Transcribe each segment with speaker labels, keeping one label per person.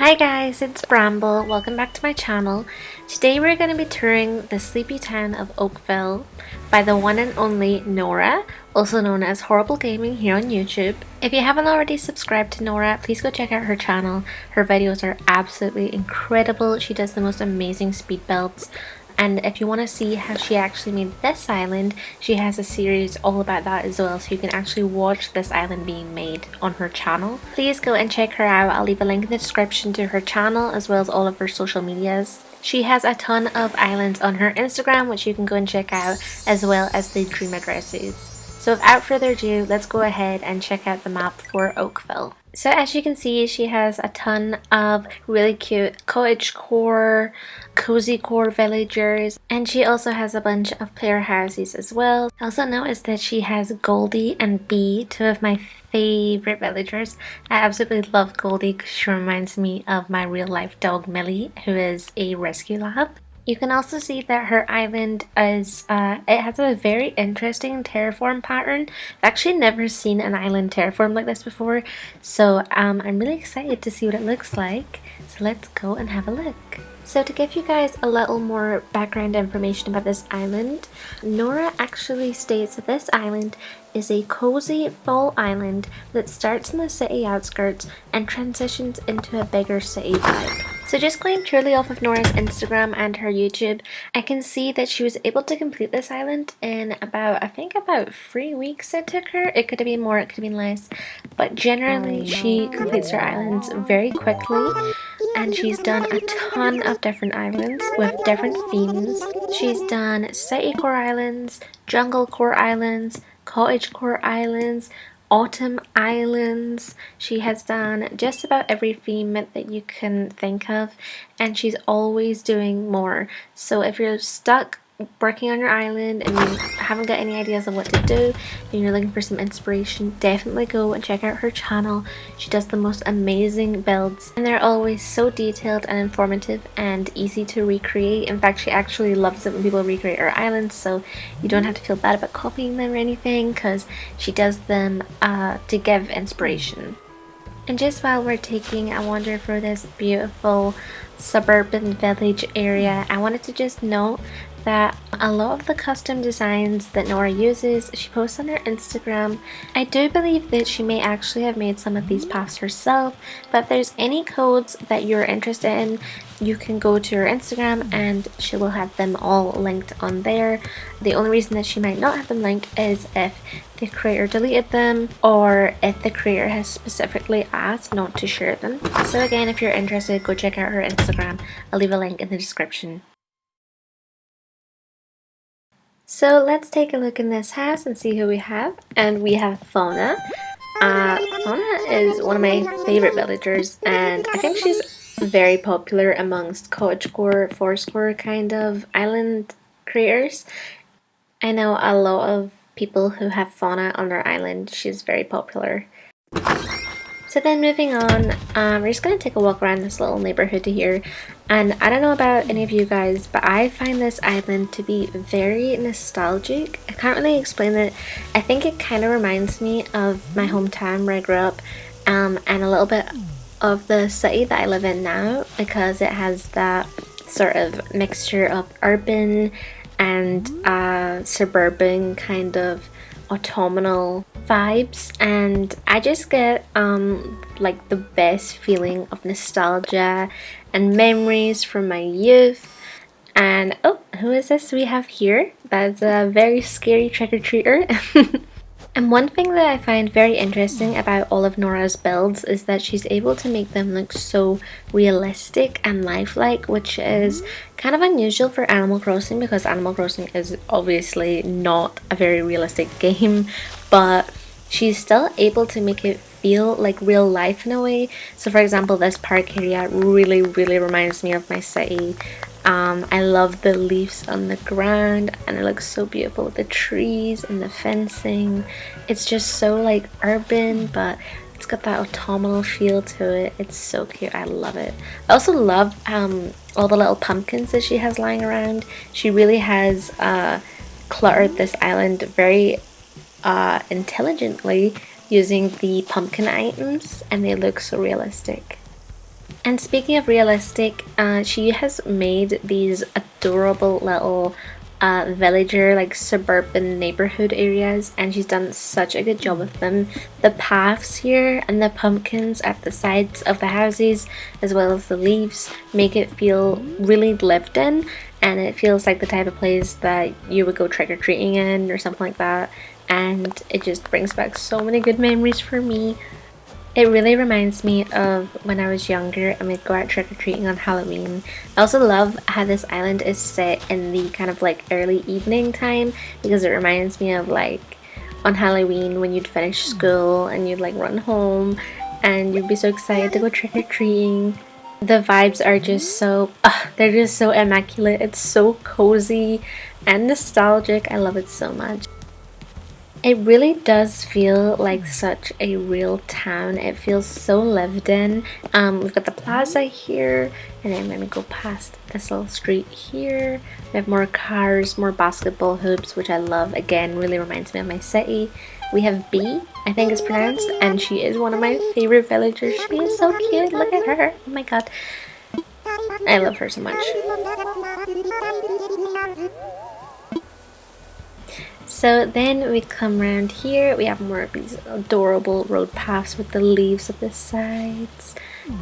Speaker 1: Hi guys, it's Bramble. Welcome back to my channel. Today we're going to be touring the sleepy town of Oakville by the one and only Nora, also known as Horrible Gaming here on YouTube. If you haven't already subscribed to Nora, please go check out her channel. Her videos are absolutely incredible. She does the most amazing speed builds. And if you want to see how she actually made this island, she has a series all about that as well, so you can actually watch this island being made on her channel. Please go and check her out. I'll leave a link in the description to her channel as well as all of her social medias. She has a ton of islands on her Instagram which you can go and check out, as well as the dream addresses. So without further ado, let's go ahead and check out the map for Oakville. So as you can see, she has a ton of really cute cottagecore, cozy core villagers, and she also has a bunch of player houses as well. I also noticed that she has Goldie and Bee, two of my favorite villagers. I absolutely love Goldie because she reminds me of my real life dog Millie, who is a rescue lab. You can also see that her island is, it has a very interesting terraform pattern. I've actually never seen an island terraform like this before, so I'm really excited to see what it looks like. So let's go and have a look. So to give you guys a little more background information about this island, Nora actually states that this island is a cozy fall island that starts in the city outskirts and transitions into a bigger city vibe. So just going purely off of Nora's Instagram and her YouTube, I can see that she was able to complete this island in about, I think about 3 weeks it took her. It could have been more, it could have been less, but generally she completes her islands very quickly. And she's done a ton of different islands with different themes. She's done city core islands, jungle core islands, cottage core islands, autumn islands. She has done just about every theme that you can think of, and she's always doing more. So if you're stuck working on your island and you haven't got any ideas of what to do and you're looking for some inspiration, definitely go and check out her channel. She does the most amazing builds and they're always so detailed and informative and easy to recreate. In fact, she actually loves it when people recreate her islands, so you don't have to feel bad about copying them or anything because she does them to give inspiration. And just while we're taking a wander through this beautiful suburban village area, I wanted to just note that a lot of the custom designs that Nora uses, she posts on her Instagram. I do believe that she may actually have made some of these paths herself, but if there's any codes that you're interested in, you can go to her Instagram and she will have them all linked on there. The only reason that she might not have them linked is if the creator deleted them or if the creator has specifically asked not to share them. So again, if you're interested, go check out her Instagram. I'll leave a link in the description. So let's take a look in this house and see who we have. And we have Fauna. Fauna is one of my favorite villagers, and I think she's very popular amongst cottagecore, forestcore kind of island creators. I know a lot of people who have Fauna on their island. She's very popular. So then moving on, we're just going to take a walk around this little neighborhood here, and I don't know about any of you guys, but I find this island to be very nostalgic. I can't really explain it. I think it kind of reminds me of my hometown where I grew up, and a little bit of the city that I live in now, because it has that sort of mixture of urban and suburban kind of autumnal vibes, and I just get like the best feeling of nostalgia and memories from my youth. And oh, who is this we have here? That's a very scary trick-or-treater. And one thing that I find very interesting about all of Nora's builds is that she's able to make them look so realistic and lifelike, which is kind of unusual for Animal Crossing because Animal Crossing is obviously not a very realistic game, but she's still able to make it feel like real life in a way. So for example, this park area really reminds me of my city. I love the leaves on the ground and it looks so beautiful with the trees and the fencing. It's just so like urban, but it's got that autumnal feel to it. It's so cute. I love it. I also love all the little pumpkins that she has lying around. She really has cluttered this island very intelligently using the pumpkin items, and they look so realistic. And speaking of realistic, she has made these adorable little villager, like suburban neighborhood areas, and she's done such a good job with them. The paths here and the pumpkins at the sides of the houses, as well as the leaves, make it feel really lived in, and it feels like the type of place that you would go trick-or-treating in or something like that, and it just brings back so many good memories for me. It really reminds me of when I was younger and we'd go out trick-or-treating on Halloween. I also love how this island is set in the kind of like early evening time, because it reminds me of like on Halloween when you'd finish school and you'd like run home and you'd be so excited to go trick-or-treating. The vibes are just so, they're just so immaculate. It's so cozy and nostalgic. I love it so much. It really does feel like such a real town. It feels so lived in. We've got the plaza here, and then when we go past this little street here, we have more cars, more basketball hoops, which I love. Again, really reminds me of my city. We have Bee, I think it's pronounced, and she is one of my favorite villagers. She is so cute. Look at her. Oh my god. I love her so much. So then we come around here, we have more of these adorable road paths with the leaves at the sides,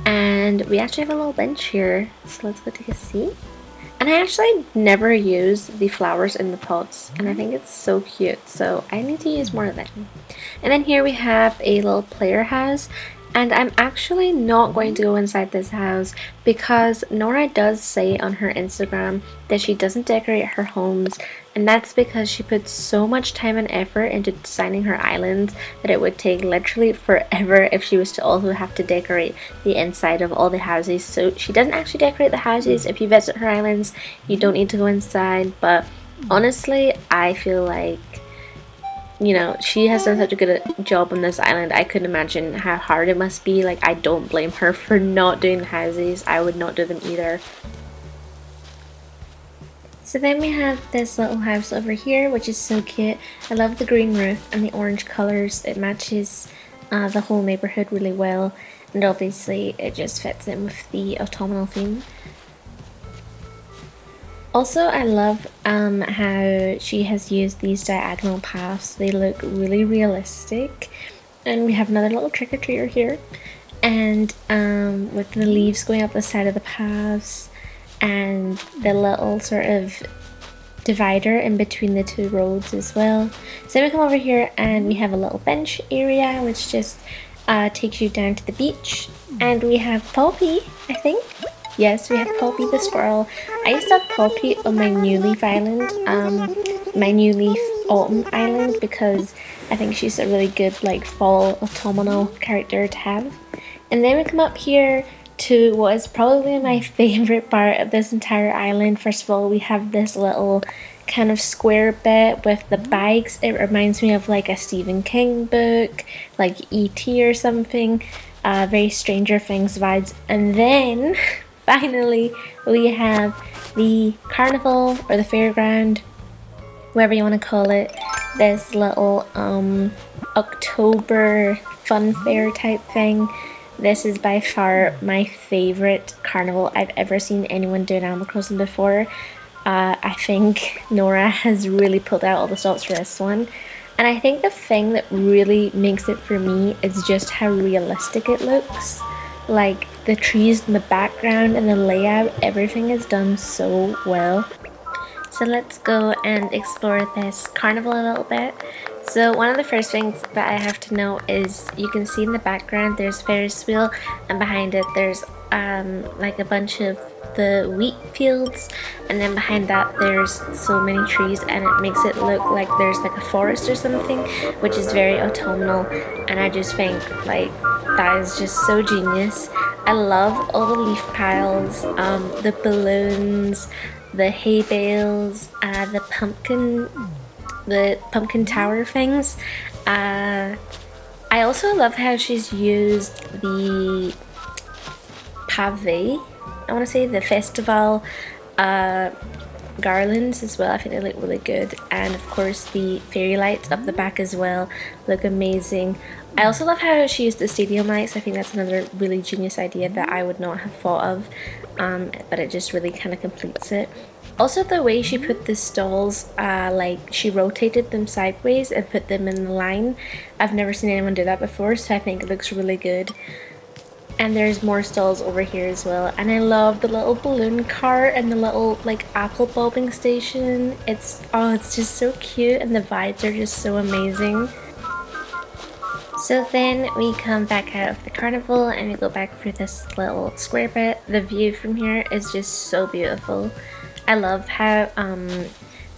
Speaker 1: and we actually have a little bench here, so let's go take a seat. And I actually never use the flowers in the pots, and I think it's so cute, so I need to use more of them. And then here we have a little player house, and I'm actually not going to go inside this house because Nora does say on her Instagram that she doesn't decorate her homes, and that's because she puts so much time and effort into designing her islands that it would take literally forever if she was to also have to decorate the inside of all the houses. So she doesn't actually decorate the houses. If you visit her islands, you don't need to go inside, but honestly, I feel like, you know, she has done such a good job on this island. I couldn't imagine how hard it must be. Like, I don't blame her for not doing the houses. I would not do them either. So then we have this little house over here, which is so cute. I love the green roof and the orange colors. It matches the whole neighborhood really well, and obviously it just fits in with the autumnal theme. Also, I love how she has used these diagonal paths. They look really realistic. And we have another little trick-or-treater here. And with the leaves going up the side of the paths and the little sort of divider in between the two roads as well. So we come over here and we have a little bench area which just takes you down to the beach. And we have Poppy, I think. Yes, we have Poppy the squirrel. I used to have Poppy on my New Leaf island, my New Leaf autumn island, because I think she's a really good like fall autumnal character to have. And then we come up here to what is probably my favorite part of this entire island. First of all, we have this little kind of square bit with the bags. It reminds me of like a Stephen King book, like E.T. or something. Very Stranger Things vibes. And then finally we have the carnival or the fairground, whatever you want to call it. This little October fun fair type thing. This is by far my favorite carnival I've ever seen anyone do in Animal Crossing before. I think Nora has really pulled out all the stops for this one. And I think the thing that really makes it for me is just how realistic it looks. Like the trees in the background and the layout, everything is done so well. So let's go and explore this carnival a little bit. So one of the first things that I have to know is you can see in the background there's Ferris wheel, and behind it there's like a bunch of the wheat fields, and then behind that there's so many trees, and it makes it look like there's like a forest or something, which is very autumnal, and I just think like that is just so genius. I love all the leaf piles, the balloons, the hay bales, the pumpkin tower things. I also love how she's used the pave, I want to say the festival garlands as well. I think they look really good, and of course the fairy lights up the back as well look amazing. I also love how she used the stadium lights. I think that's another really genius idea that I would not have thought of, but it just really kind of completes it. Also, the way she put the stalls, like she rotated them sideways and put them in the line. I've never seen anyone do that before, so I think it looks really good. And there's more stalls over here as well. And I love the little balloon cart and the little like apple bulbing station. It's just so cute, and the vibes are just so amazing. So then we come back out of the carnival and we go back through this little square bit. The view from here is just so beautiful. I love how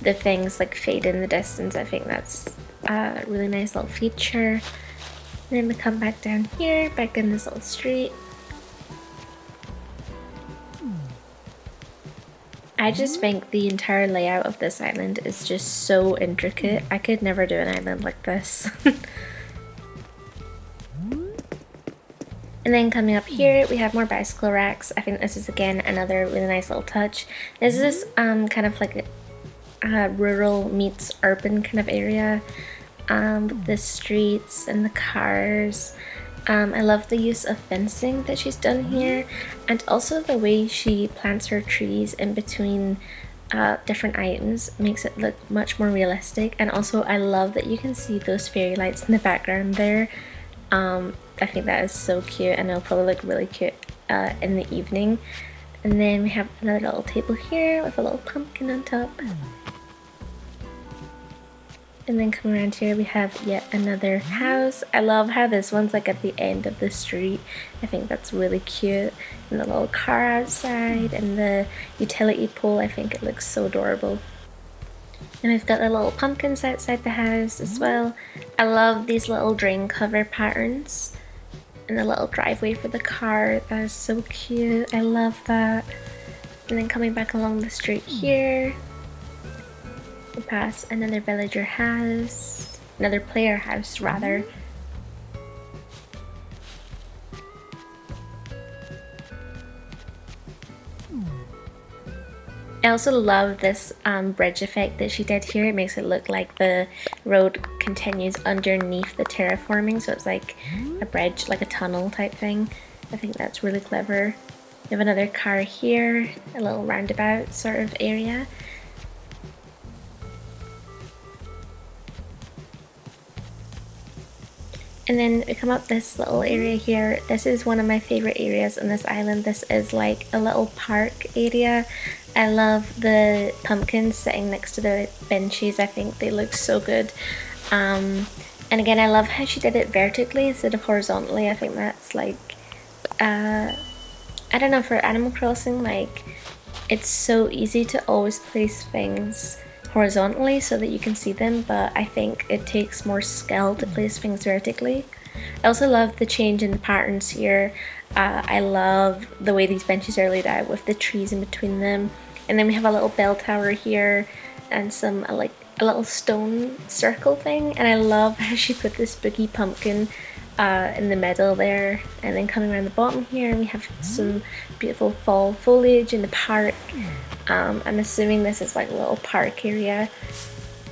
Speaker 1: the things like fade in the distance. I think that's a really nice little feature. And then we come back down here, back in this little street. I just think the entire layout of this island is just so intricate. I could never do an island like this. And then coming up here, we have more bicycle racks. I think this is again another really nice little touch. This is kind of like a rural meets urban kind of area, with the streets and the cars. I love the use of fencing that she's done here, and also the way she plants her trees in between different items makes it look much more realistic. And also I love that you can see those fairy lights in the background there. I think that is so cute, and it'll probably look really cute in the evening. And then we have another little table here with a little pumpkin on top. And then coming around here we have yet another house. I love how this one's like at the end of the street. I think that's really cute. And the little car outside and the utility pole, I think it looks so adorable. And we've got the little pumpkins outside the house as well. I love these little drain cover patterns. And the little driveway for the car, that is so cute. I love that. And then coming back along the street here, we pass another villager house, another player house rather. I also love this bridge effect that she did here. It makes it look like the road continues underneath the terraforming, so it's like a bridge, like a tunnel type thing. I think that's really clever. We have another car here, a little roundabout sort of area. And then we come up this little area here. This is one of my favorite areas on this island. This is like a little park area. I love the pumpkins sitting next to the benches. I think they look so good. And again, I love how she did it vertically instead of horizontally. I think that's like, I don't know, for Animal Crossing, like it's so easy to always place things horizontally so that you can see them, but I think it takes more skill to place things vertically. I also love the change in the patterns here. I love the way these benches are laid out with the trees in between them. And then we have a little bell tower here and some like a little stone circle thing, and I love how she put this spooky pumpkin in the middle there. And then coming around the bottom here we have some beautiful fall foliage in the park. I'm assuming this is like a little park area,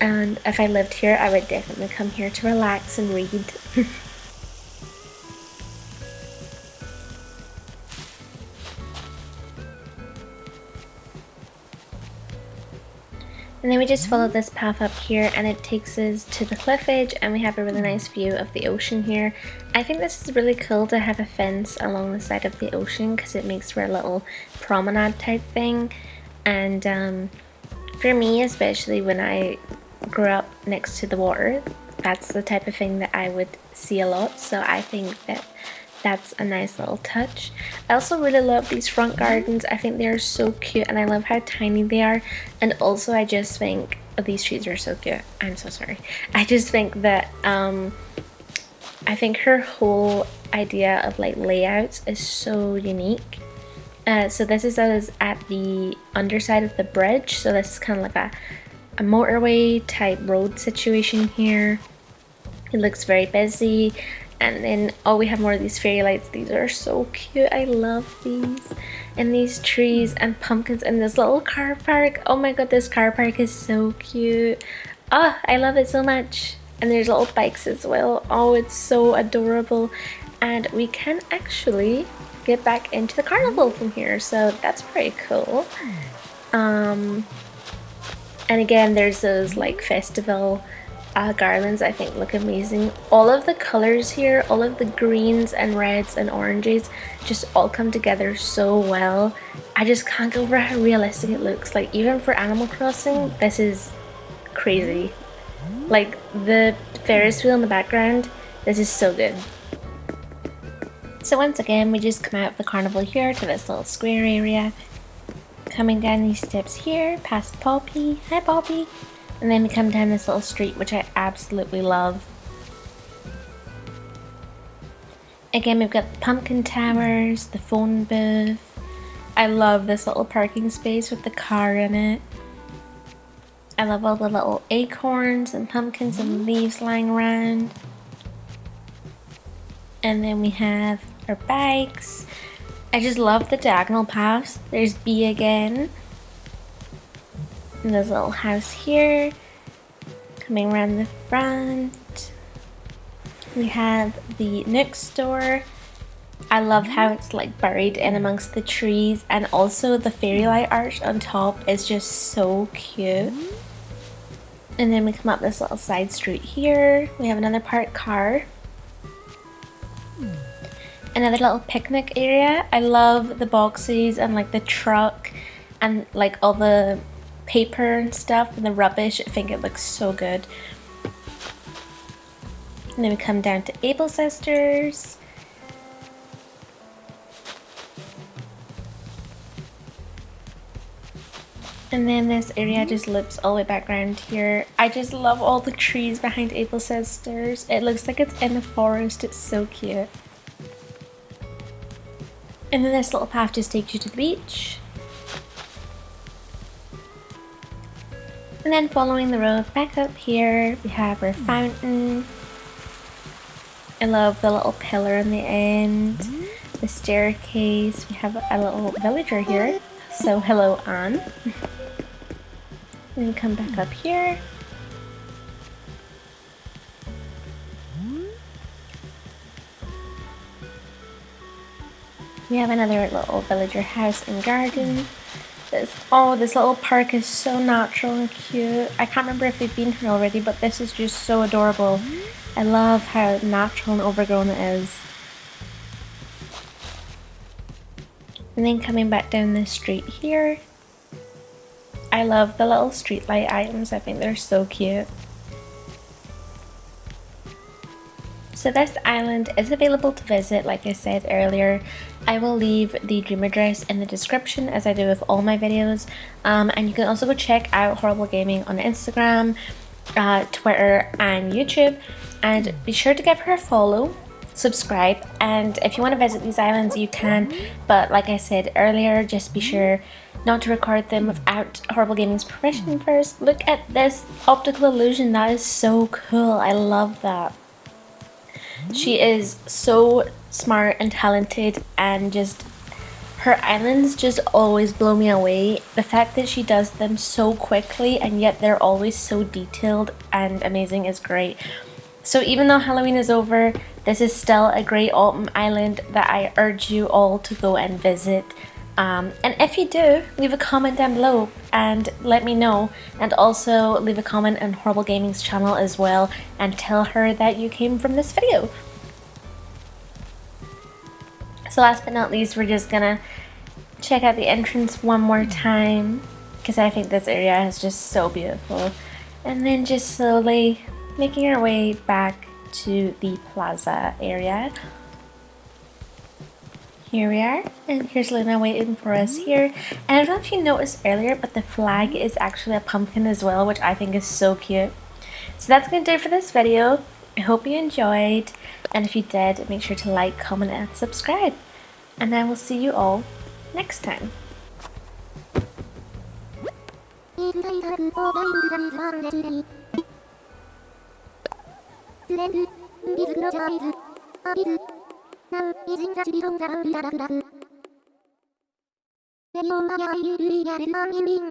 Speaker 1: and if I lived here I would definitely come here to relax and read. And then we just follow this path up here and it takes us to the cliff edge, and we have a really nice view of the ocean here. I think this is really cool to have a fence along the side of the ocean because it makes for a little promenade type thing. And for me, especially when I grew up next to the water, that's the type of thing that I would see a lot. So I think that that's a nice little touch. I also really love these front gardens. I think they are so cute, and I love how tiny they are. And also I just think, oh, these trees are so cute. I'm so sorry. I just think that I think her whole idea of like layouts is so unique. So this is us at the underside of the bridge, so this is kind of like a motorway type road situation here. It looks very busy. And then, oh, we have more of these fairy lights. These are so cute. I love these. And these trees and pumpkins and this little car park. Oh my god, this car park is so cute. Oh, I love it so much. And there's little bikes as well. Oh, it's so adorable. And we can actually get back into the carnival from here, so that's pretty cool. And again, there's those like festival garlands. I think look amazing. All of the colors here, all of the greens and reds and oranges just all come together so well. I just can't get over how realistic it looks. Like, even for Animal Crossing, this is crazy. Like, the Ferris wheel in the background, this is so good. So once again, we just come out of the carnival here to this little square area. Coming down these steps here, past Poppy. Hi Poppy! And then we come down this little street, which I absolutely love. Again, we've got the pumpkin towers, the phone booth. I love this little parking space with the car in it. I love all the little acorns and pumpkins and leaves lying around. And then we have our bikes. I just love the diagonal paths. There's B again. And there's a little house here. Coming around the front. We have the Nook store. I love how it's like buried in amongst the trees, and also the fairy light arch on top is just so cute. And then we come up this little side street here. We have another parked car. Another little picnic area. I love the boxes and like the truck and like all the paper and stuff and the rubbish. I think it looks so good. And then we come down to Able Sisters. And then this area just loops all the way back around here. I just love all the trees behind Able Sisters. It looks like it's in the forest. It's so cute. And then this little path just takes you to the beach. And then following the road back up here, we have our fountain. I love the little pillar on the end. The staircase. We have a little villager here. So hello, Anne. Then come back up here. We have another little villager house and garden. This little park is so natural and cute. I can't remember if we've been here already, but this is just so adorable. I love how natural and overgrown it is. And then coming back down this street here, I love the little streetlight items. I think they're so cute. So this island is available to visit, like I said earlier. I will leave the dream address in the description, as I do with all my videos. And you can also go check out Horrible Gaming on Instagram, Twitter and YouTube. And be sure to give her a follow, subscribe, and if you want to visit these islands you can. But like I said earlier, just be sure not to record them without Horrible Gaming's permission first. Look at this optical illusion. That is so cool. I love that. She is so smart and talented, and just her islands just always blow me away. The fact that she does them so quickly and yet they're always so detailed and amazing is great. So even though Halloween is over, this is still a great autumn island that I urge you all to go and visit. And if you do, leave a comment down below and let me know, and also leave a comment on Horrible Gaming's channel as well and tell her that you came from this video. So last but not least, we're just gonna check out the entrance one more time because I think this area is just so beautiful. And then just slowly making our way back to the plaza area. Here we are, and here's Luna waiting for us here. And I don't know if you noticed earlier, but the flag is actually a pumpkin as well, which I think is so cute. So that's going to do it for this video. I hope you enjoyed, and if you did, make sure to like, comment, and subscribe. And I will see you all next time.
Speaker 2: Now is in the city on the graph. They all are you, unwinding.